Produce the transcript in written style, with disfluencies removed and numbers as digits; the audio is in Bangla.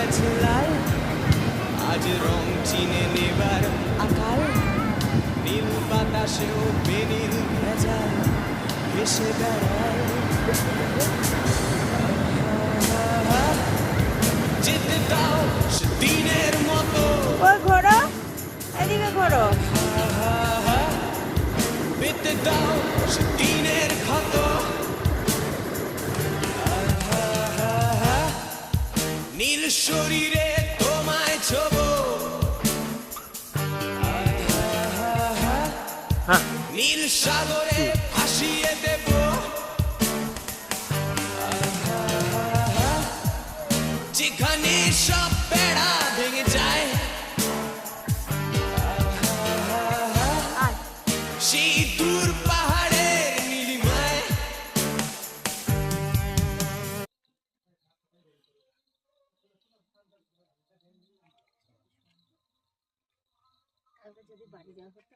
গেছে লাল, আজ রং চিনে নেবার আকাল, নীল বাতাসেও বেনীল ভেজাল ভেসে বেড়ায়। যেতে দাও সে দিনের মতো, ওই ঘোরো, এদিকে ঘোরো। পেতে দাও সে দিনের ক্ষত, নীল শরীরে তোমায় ছোবো, নীল সাগরে ভাসিয়ে দেব, যেখানে সব বেড়া ভেঙে যায়, সেই দূর পাহাড়ের নীলিমায়। যদি বাড়ি যাওয়া হতো